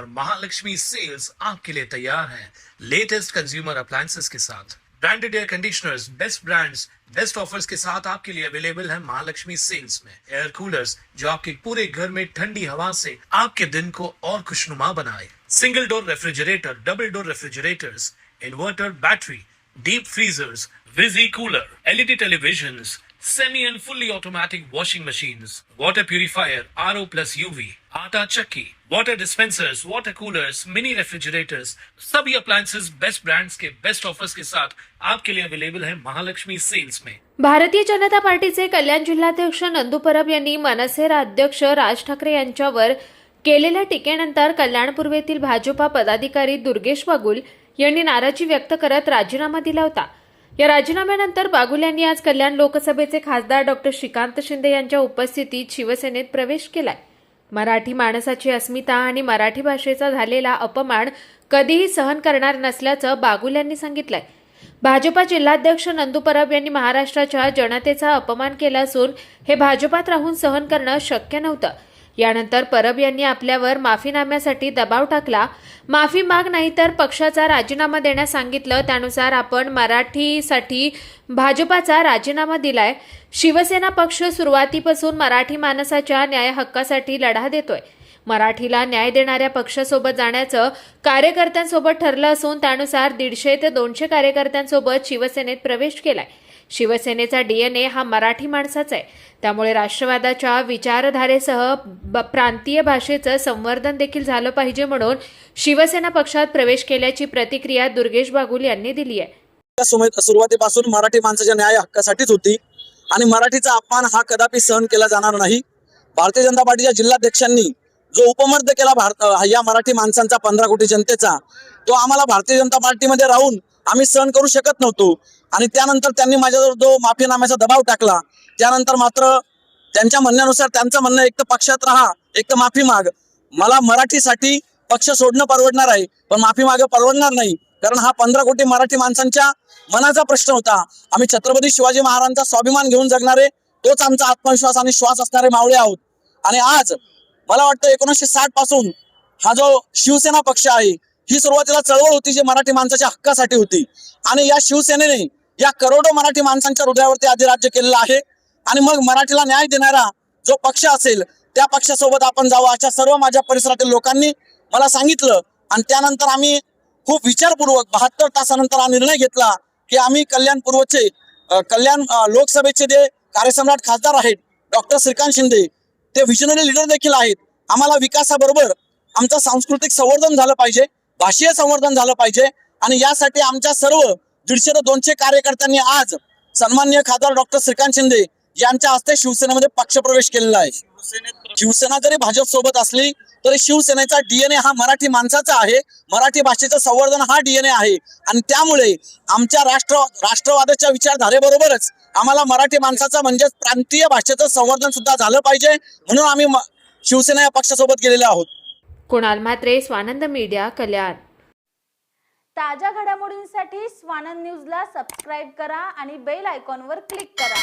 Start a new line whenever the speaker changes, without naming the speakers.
और महालक्ष्मी सेल्स आपके लिए तैयार है लेटेस्ट कंज्यूमर अप्लायंसेस के साथ। Branded air conditioners, best brands, best offers के साथ आपके लिए अवेलेबल है महालक्ष्मी सेल्स में। एयर कूलर्स जो आपके पूरे घर में ठंडी हवा से आपके दिन को और खुशनुमा बनाए। Single door refrigerator, double door refrigerators, inverter battery, deep freezers, विजी cooler, LED televisions, semi and fully automatic washing machines, water purifier, RO plus UV, आटा चक्की, water dispensers, water coolers, mini refrigerators, सभी appliances बेस्ट ब्रांड्स के best offers के साथ आपके लिए available है Mahalakshmi sales में।
भारतीय जनता पार्टीचे कल्याण जिल्हाध्यक्ष नंदू परब यांनी मनसे अध्यक्ष राज ठाकरे यांच्यावर केलेल्या टीकेनंतर कल्याण पूर्वेतील भाजपा पदाधिकारी दुर्गेश बागुल यांनी नाराजी व्यक्त करत राजीनामा दिला होता। या राजीनाम्यानंतर बागुल यांनी आज कल्याण लोकसभेचे खासदार डॉक्टर श्रीकांत शिंदे यांच्या उपस्थितीत शिवसेनेत प्रवेश केलाय। मराठी माणसाची अस्मिता आणि मराठी भाषेचा झालेला अपमान कधीही सहन करणार नसल्याचं बागुल यांनी सांगितलंय। भाजपा जिल्हाध्यक्ष नंदू परब यांनी महाराष्ट्राच्या जनतेचा अपमान केला असून हे भाजपात राहून सहन करणं शक्य नव्हतं। यानंतर परब यांनी आपल्यावर माफीनाम्यासाठी दबाव टाकला। माफी माग नाही तर पक्षाचा राजीनामा देण्यास सांगितलं। त्यानुसार आपण मराठीसाठी भाजपाचा राजीनामा दिलाय। शिवसेना पक्ष सुरुवातीपासून मराठी माणसाच्या न्याय हक्कासाठी लढा देतोय। मराठीला न्याय देणाऱ्या पक्षासोबत जाण्याचं कार्यकर्त्यांसोबत ठरलं असून त्यानुसार 150 ते 200 कार्यकर्त्यांसोबत शिवसेनेत प्रवेश केलाय। शिवसेनेचा डीएनए हा मराठी माणसाचा आहे, त्यामुळे राष्ट्रवादाच्या विचारधारेसह प्रांतीय भाषेचं संवर्धन देखील झालं पाहिजे म्हणून शिवसेना पक्षात प्रवेश केल्याची प्रतिक्रिया दुर्गेश बागुल यांनी दिली आहे।
सुरुवातीपासून मराठी माणसाच्या न्याय हक्कासाठीच होती आणि मराठीचा अपमान हा कदापि सहन केला जाणार नाही। भारतीय जनता पार्टीच्या जिल्हाध्यक्षांनी जो उपमर्द केला या मराठी माणसांचा 15 कोटी जनतेचा, तो आम्हाला भारतीय जनता पार्टीमध्ये राहून आम्ही सहन करू शकत नव्हतो। आणि त्यानंतर त्यांनी माझ्यावर जो माफीनाम्याचा दबाव टाकला, त्यानंतर मात्र त्यांच्या म्हणण्यानुसार त्यांचं म्हणणं एक तर पक्षात राहा, एक तर माफी माग। मला मराठीसाठी पक्ष सोडणं परवडणार आहे, पण माफी माग परवडणार नाही, कारण हा 15 कोटी मराठी माणसांच्या मनाचा प्रश्न होता। आम्ही छत्रपती शिवाजी महाराजांचा स्वाभिमान घेऊन जगणारे, तोच आमचा आत्मविश्वास आणि श्वास असणारे मावळे आहोत। आणि आज मला वाटतं 1960 पासून हा जो शिवसेना पक्ष आहे, ही सुरुवातीला चळवळ होती जी मराठी माणसाच्या हक्कासाठी होती। आणि या शिवसेनेने या करोडो मराठी माणसांच्या हृदयावरती अधिराज्य केलेलं आहे। आणि मग मराठीला न्याय देणारा जो पक्ष असेल त्या पक्षासोबत आपण जावं अशा सर्व माझ्या परिसरातील लोकांनी मला सांगितलं। आणि त्यानंतर आम्ही खूप विचारपूर्वक 72 तासानंतर हा निर्णय घेतला की आम्ही कल्याण लोकसभेचे जे कार्यसम्राट खासदार आहेत डॉक्टर श्रीकांत शिंदे, ते विजनरी लीडर देखील आहेत। आम्हाला विकासाबरोबर आमचं सांस्कृतिक संवर्धन झालं पाहिजे, भाषीय संवर्धन झालं पाहिजे। आणि यासाठी आमच्या सर्व 150 ते 200 कार्यकर्त्यांनी आज सन्माननीय खासदार डॉक्टर श्रीकांत शिंदे यांच्या हस्ते शिवसेनेमध्ये पक्षप्रवेश केलेला आहे। शिवसेना जरी भाजप सोबत असली तरी शिवसेनेचा डीएनए हा मराठी माणसाचा आहे, मराठी भाषेचं संवर्धन हा डीएनए आहे। आणि त्यामुळे आमच्या राष्ट्रवादाच्या विचारधारेबरोबरच आम्हाला मराठी माणसाचा म्हणजेच प्रांतीय भाषेचं संवर्धन सुद्धा झालं पाहिजे, म्हणून आम्ही शिवसेना या पक्षासोबत गेलेलो आहोत।
कुणाल म्हात्रे, स्वानंद मीडिया, कल्याण।
ताज्या घडामोडींसाठी स्वानंद न्यूजला सबस्क्राईब करा आणि बेल आयकॉनवर क्लिक करा।